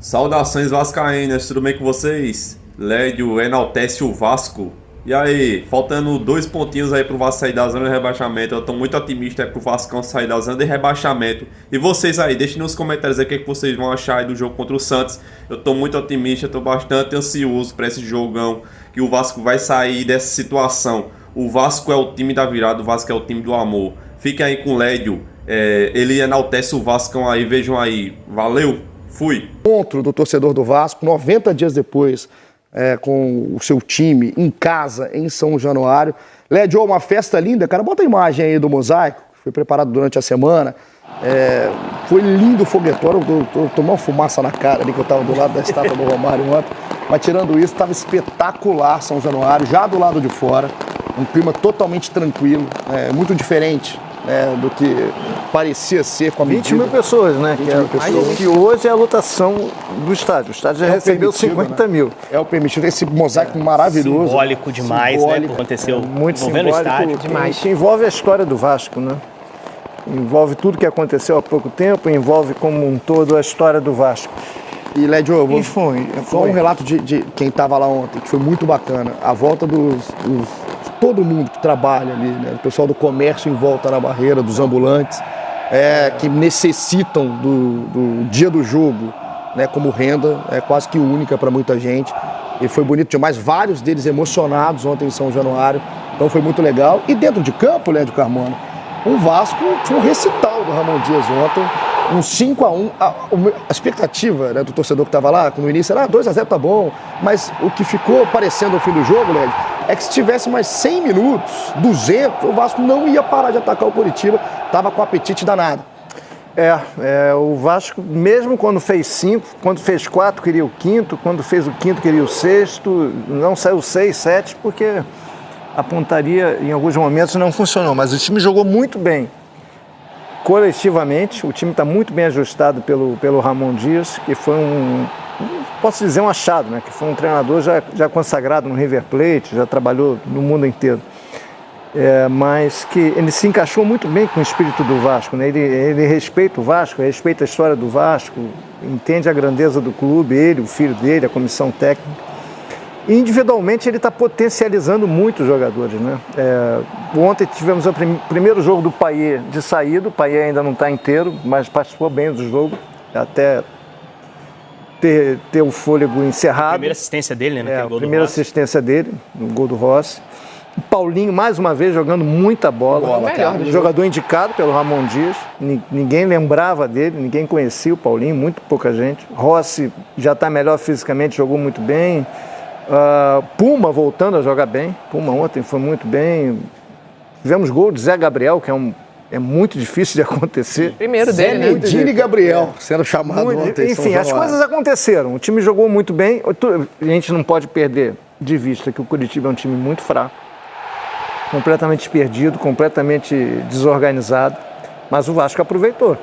Saudações vascaínas, tudo bem com vocês? Lédio enaltece o Vasco. E aí, faltando 2 pontinhos aí pro Vasco sair da zona de rebaixamento. Eu tô muito otimista aí pro Vascão sair da zona de rebaixamento. E vocês aí, deixem nos comentários aí o que vocês vão achar aí do jogo contra o Santos. Eu tô muito otimista, tô bastante ansioso pra esse jogão, que o Vasco vai sair dessa situação. O Vasco é o time da virada, o Vasco é o time do amor. Fiquem aí com o Lédio, ele enaltece o Vascão aí, vejam aí. Valeu, fui! Encontro do torcedor do Vasco, 90 dias depois, com o seu time em casa, em São Januário. Lédio, uma festa linda, cara. Bota a imagem aí do mosaico, que foi preparado durante a semana. Foi lindo o foguetório. Eu tomei uma fumaça na cara ali, que eu estava do lado da estátua do Romário ontem. Mas tirando isso, estava espetacular São Januário, já do lado de fora. Um clima totalmente tranquilo, muito diferente do que parecia ser com a medida. 20 mil pessoas, né? Que hoje é a lotação do estádio. O estádio já recebeu 50 mil. É o permitido. Esse mosaico maravilhoso. Simbólico demais, né? Aconteceu muito envolvendo o estádio. Demais. Que envolve a história do Vasco, né? Envolve tudo que aconteceu há pouco tempo, envolve como um todo a história do Vasco. E, Lédio, foi um relato de quem estava lá ontem, que foi muito bacana. A volta todo mundo que trabalha ali, né? O pessoal do comércio em volta na barreira, dos ambulantes, que necessitam do dia do jogo, né, como renda, quase que única para muita gente. E foi bonito demais, vários deles emocionados ontem em São Januário, então foi muito legal. E dentro de campo, Lédio Carmona, o Vasco foi um recital do Ramon Dias ontem, um 5-1. A expectativa, né, do torcedor que estava lá, no início era 2-0 tá bom, mas o que ficou parecendo ao fim do jogo, Lédio, é que se tivesse mais 100 minutos, 200, o Vasco não ia parar de atacar o Coritiba, estava com apetite danado. O Vasco, mesmo quando fez 5, quando fez 4, queria o quinto, quando fez o quinto, queria o sexto, não saiu 6, 7, porque a pontaria em alguns momentos não funcionou, mas o time jogou muito bem. Coletivamente, o time está muito bem ajustado pelo Ramon Dias, que foi posso dizer um achado, né? Que foi um treinador já consagrado no River Plate, já trabalhou no mundo inteiro. Mas que ele se encaixou muito bem com o espírito do Vasco, né? Ele respeita o Vasco, respeita a história do Vasco, entende a grandeza do clube, ele, o filho dele, a comissão técnica. E individualmente ele está potencializando muito os jogadores, né? Ontem tivemos o primeiro jogo do Payet de saída, o Payet ainda não está inteiro, mas participou bem do jogo, até ter o fôlego encerrado. A primeira assistência dele, né? A primeira assistência dele, no gol do Rossi. O Paulinho, mais uma vez, jogando muita bola. Jogador indicado pelo Ramon Dias. Ninguém lembrava dele, ninguém conhecia o Paulinho, muito pouca gente. Rossi já está melhor fisicamente, jogou muito bem. Puma voltando a jogar bem. Puma ontem foi muito bem. Tivemos gol de Zé Gabriel, que é muito difícil de acontecer. Primeiro dele, né? Dini Gabriel sendo chamado ontem. Enfim, as coisas aconteceram. O time jogou muito bem. A gente não pode perder de vista que o Coritiba é um time muito fraco, completamente perdido, completamente desorganizado. Mas o Vasco aproveitou.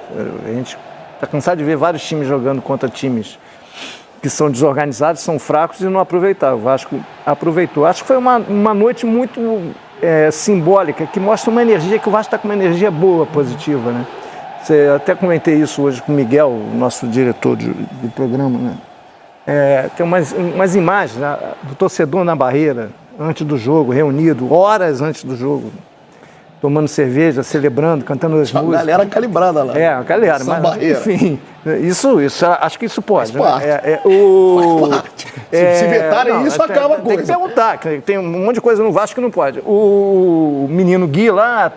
A gente está cansado de ver vários times jogando contra times que são desorganizados, são fracos e não aproveitaram. O Vasco aproveitou. Acho que foi uma noite muito simbólica, que mostra uma energia, que o Vasco está com uma energia boa, positiva, né? Até comentei isso hoje com o Miguel, o nosso diretor do programa, né? Tem umas imagens, né, do torcedor na barreira, antes do jogo, reunido, horas antes do jogo, tomando cerveja, celebrando, cantando as músicas. A galera calibrada lá. A galera, mas barreira. Enfim, isso, acho que isso pode. Faz parte. Né? Faz parte. Se vetarem isso, acaba a coisa. Tem que perguntar, tem um monte de coisa no Vasco que não pode. O menino Gui lá,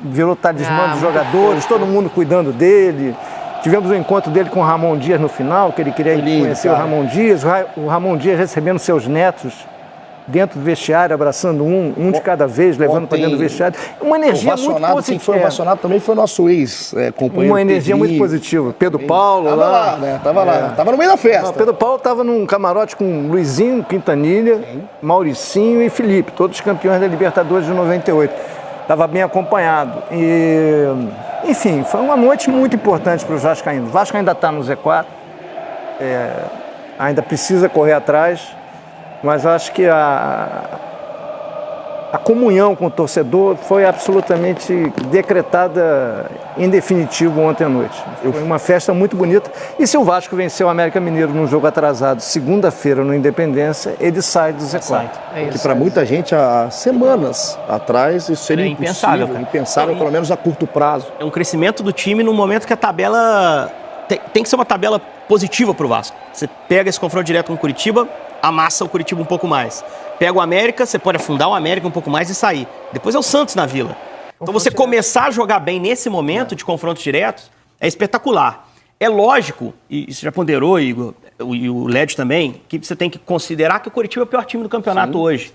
virou talismã dos jogadores, todo mundo cuidando dele. Tivemos um encontro dele com o Ramon Dias no final, que ele queria conhecer o Ramon Dias. O Ramon Dias recebendo seus netos dentro do vestiário, abraçando um de cada vez, levando para dentro do vestiário. Uma energia muito positiva. Quem foi ovacionado também foi o nosso ex-companheiro. Uma energia muito positiva. Pedro Paulo Tava lá, né? Tava no meio da festa. Pedro Paulo estava num camarote com Luizinho, Quintanilha, Mauricinho e Felipe, todos campeões da Libertadores de 98. Estava bem acompanhado. Enfim, foi uma noite muito importante para os vascaínos. O Vasco ainda está no Z4, ainda precisa correr atrás, mas acho que a a comunhão com o torcedor foi absolutamente decretada em definitivo ontem à noite. Foi uma festa muito bonita. E se o Vasco venceu o América Mineiro num jogo atrasado, segunda-feira no Independência, ele sai do Z4. Que para muita gente, há semanas atrás, isso seria impensável, cara. impensável, pelo menos a curto prazo. É um crescimento do time no momento que a tabela tem que ser uma tabela positiva para o Vasco. Você pega esse confronto direto com o Curitiba, amassa o Curitiba um pouco mais. Pega o América, você pode afundar o América um pouco mais e sair. Depois é o Santos na Vila. Então você começar a jogar bem nesse momento de confrontos diretos é espetacular. É lógico, e você já ponderou, Igor, e o Led também, que você tem que considerar que o Curitiba é o pior time do campeonato hoje.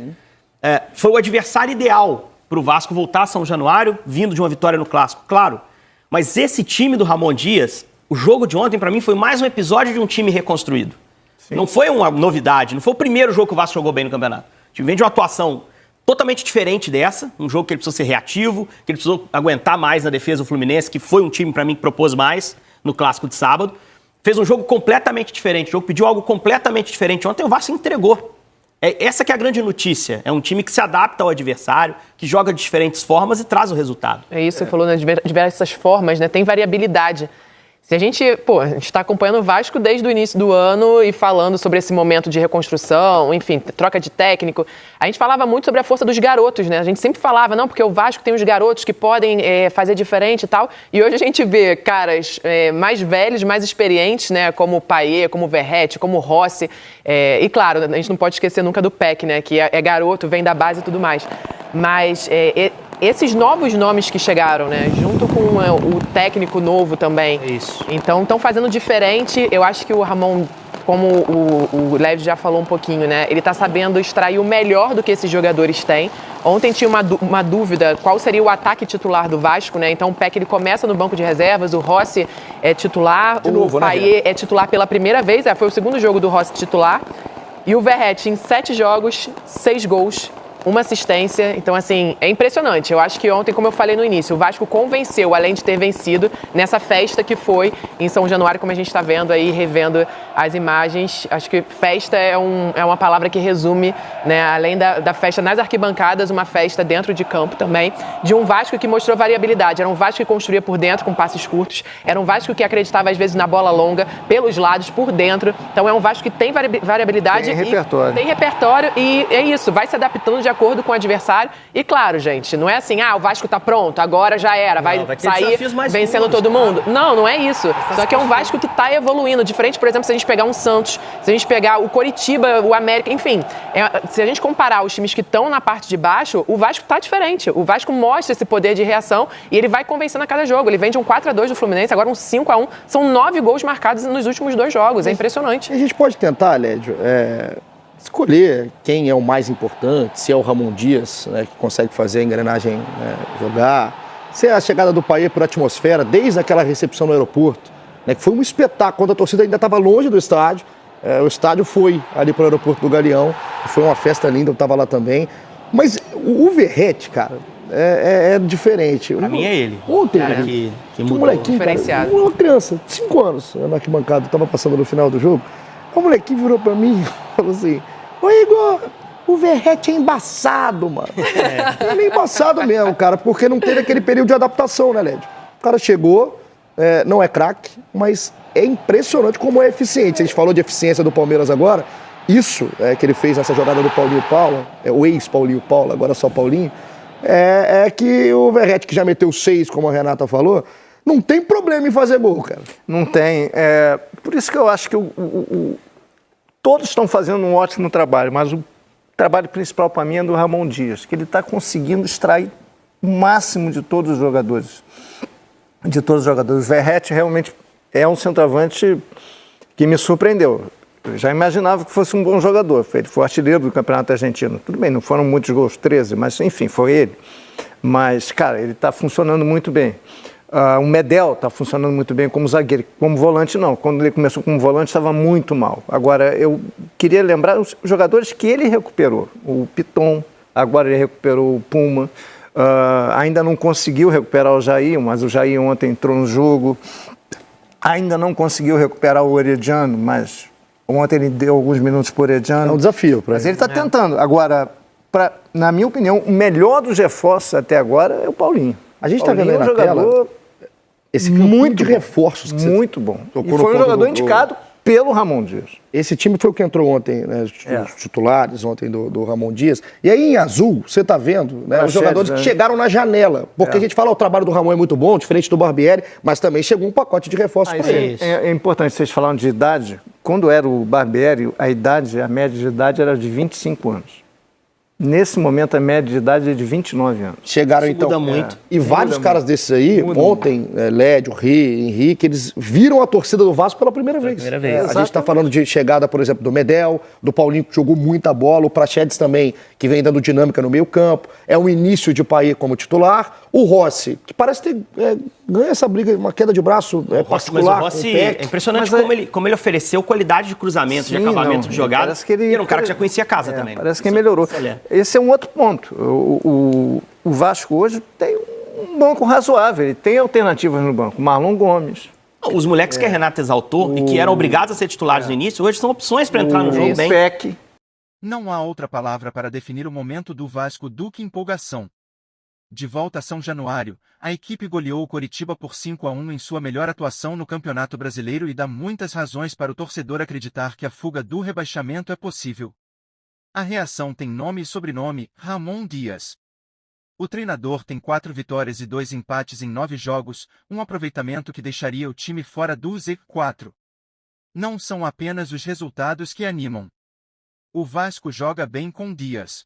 Foi o adversário ideal para o Vasco voltar a São Januário, vindo de uma vitória no Clássico, claro. Mas esse time do Ramon Dias, o jogo de ontem, para mim, foi mais um episódio de um time reconstruído. Sim. Não foi uma novidade, não foi o primeiro jogo que o Vasco jogou bem no campeonato. O time vem de uma atuação totalmente diferente dessa, um jogo que ele precisou ser reativo, que ele precisou aguentar mais na defesa do Fluminense, que foi um time, para mim, que propôs mais no Clássico de sábado. Fez um jogo completamente diferente, o jogo pediu algo completamente diferente. Ontem o Vasco entregou. Essa que é a grande notícia. É um time que se adapta ao adversário, que joga de diferentes formas e traz o resultado. É isso, você falou, né, de diversas formas, né? Tem variabilidade. Se a gente está acompanhando o Vasco desde o início do ano e falando sobre esse momento de reconstrução, enfim, troca de técnico, a gente falava muito sobre a força dos garotos, né? A gente sempre falava, não, porque o Vasco tem os garotos que podem fazer diferente e tal, e hoje a gente vê caras mais velhos, mais experientes, né? Como o Payet, como o Verratti, como o Rossi, e claro, a gente não pode esquecer nunca do Peck, né? Que é garoto, vem da base e tudo mais, mas... esses novos nomes que chegaram, né, junto com o técnico novo também. Isso. Então, estão fazendo diferente. Eu acho que o Ramon, como o Léo já falou um pouquinho, né, ele está sabendo extrair o melhor do que esses jogadores têm. Ontem tinha uma dúvida, qual seria o ataque titular do Vasco, né? Então o Peck ele começa no banco de reservas, o Rossi é titular, o Payet é titular pela primeira vez, foi o segundo jogo do Rossi titular. E o Verratti em 7 jogos, 6 gols. Uma assistência, então assim, é impressionante. Eu acho que ontem, como eu falei no início, o Vasco convenceu, além de ter vencido, nessa festa que foi em São Januário, como a gente está vendo aí, revendo as imagens. Acho que festa é uma palavra que resume, né, além da festa nas arquibancadas, uma festa dentro de campo também, de um Vasco que mostrou variabilidade. Era um Vasco que construía por dentro com passes curtos, era um Vasco que acreditava às vezes na bola longa, pelos lados, por dentro. Então é um Vasco que tem variabilidade. Tem repertório. Tem repertório e é isso, vai se adaptando de acordo com o adversário. E claro, gente, não é assim, o Vasco tá pronto, agora já era, vai sair vencendo todo mundo. Não é isso. Só que é um Vasco que tá evoluindo. Diferente, por exemplo, se a gente pegar um Santos, se a gente pegar o Coritiba, o América, enfim. Se a gente comparar os times que estão na parte de baixo, o Vasco tá diferente. O Vasco mostra esse poder de reação e ele vai convencendo a cada jogo. Ele vem de um 4-2 do Fluminense, agora um 5-1. São 9 gols marcados nos últimos 2 jogos. É impressionante. A gente pode tentar, Lédio, escolher quem é o mais importante, se é o Ramon Dias, né, que consegue fazer a engrenagem, né, jogar, se é a chegada do Payet por atmosfera, desde aquela recepção no aeroporto, né, que foi um espetáculo, quando a torcida ainda estava longe do estádio, o estádio foi ali para o aeroporto do Galeão, foi uma festa linda, eu estava lá também, mas o Verratti, cara, é diferente. Pra mim é ele. Ontem, cara, que mudou. Um molequinho, diferenciado. Cara, uma criança, 5 anos, na arquibancada, estava passando no final do jogo, o molequinho virou pra mim e falou assim: ô Igor, o Verratti é embaçado, mano. Ele é embaçado mesmo, cara, porque não teve aquele período de adaptação, né, Lédio? O cara chegou, não é craque, mas é impressionante como é eficiente. A gente falou de eficiência do Palmeiras agora. Isso que ele fez nessa jogada do Paulinho Paula, o ex-Paulinho Paula, agora só Paulinho, é que o Verratti, que já meteu 6, como a Renata falou, não tem problema em fazer gol, cara. Não tem. Por isso que eu acho que todos estão fazendo um ótimo trabalho, mas o trabalho principal para mim é do Ramon Dias, que ele está conseguindo extrair o máximo de todos os jogadores. O Verratti realmente é um centroavante que me surpreendeu. Eu já imaginava que fosse um bom jogador. Ele foi artilheiro do Campeonato Argentino. Tudo bem, não foram muitos gols, 13, mas enfim, foi ele. Mas, cara, ele está funcionando muito bem. O Medel está funcionando muito bem como zagueiro, como volante não. Quando ele começou como volante estava muito mal. Agora, eu queria lembrar os jogadores que ele recuperou. O Piton, agora ele recuperou o Puma. Ainda não conseguiu recuperar o Jair, mas o Jair ontem entrou no jogo. Ainda não conseguiu recuperar o Orediano, mas ontem ele deu alguns minutos para o Orediano. É um desafio para ele. Mas ele está tentando. Agora, na minha opinião, o melhor dos reforços até agora é o Paulinho. A gente está vendo aí na jogador esse muito de reforços que muito bom. tocou E no foi um ponto jogador do- indicado pelo Ramon Dias. Esse time foi o que entrou ontem, né? Os titulares ontem do Ramon Dias. E aí em azul, você tá vendo, né? Os Praxedes, jogadores que né? chegaram na janela. Porque a gente fala, o trabalho do Ramon é muito bom, diferente do Barbieri, mas também chegou um pacote de reforços para ele. É importante vocês falarem de idade. Quando era o Barbieri, a média de idade era de 25 anos. Nesse momento, a média de idade é de 29 anos. Chegaram Isso então. muda muito. E vários Muda caras desses aí, Muda ontem, Lédio, Henrique, eles viram a torcida do Vasco pela primeira vez. primeira vez. A gente está falando de chegada, por exemplo, do Medel, do Paulinho, que jogou muita bola, o Praxedes também, que vem dando dinâmica no meio-campo. É o início de Payet como titular. O Rossi, que parece ter ganha essa briga, uma queda de braço particular. Mas o com Rossi, o Peck. é impressionante Mas como ele ofereceu qualidade de cruzamento, de Sim, acabamento não, de jogada. parece que ele- E era um cara que já conhecia a casa também. Parece que melhorou. Esse é um outro ponto. O Vasco hoje tem um banco razoável, ele tem alternativas no banco. Marlon Gomes. Os moleques que a Renata exaltou e que eram obrigados a ser titulares no início, hoje são opções para entrar no jogo O bem. Peck. Não há outra palavra para definir o momento do Vasco do que empolgação. De volta a São Januário, a equipe goleou o Coritiba por 5-1 em sua melhor atuação no Campeonato Brasileiro e dá muitas razões para o torcedor acreditar que a fuga do rebaixamento é possível. A reação tem nome e sobrenome, Ramon Dias. O treinador tem 4 vitórias e 2 empates em 9 jogos, um aproveitamento que deixaria o time fora do Z4. Não são apenas os resultados que animam. O Vasco joga bem com Dias.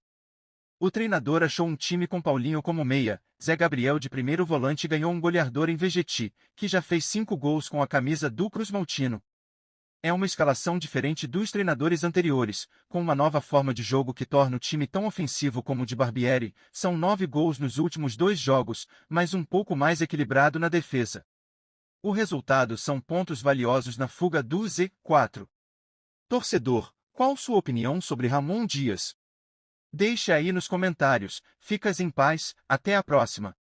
O treinador achou um time com Paulinho como meia, Zé Gabriel de primeiro volante ganhou um goleador em Vegetti, que já fez 5 gols com a camisa do Cruz Maltino. É uma escalação diferente dos treinadores anteriores, com uma nova forma de jogo que torna o time tão ofensivo como o de Barbieri, são 9 gols nos últimos 2 jogos, mas um pouco mais equilibrado na defesa. O resultado são pontos valiosos na fuga do Z4. Torcedor, qual sua opinião sobre Ramon Dias? Deixe aí nos comentários. Ficas em paz, até a próxima.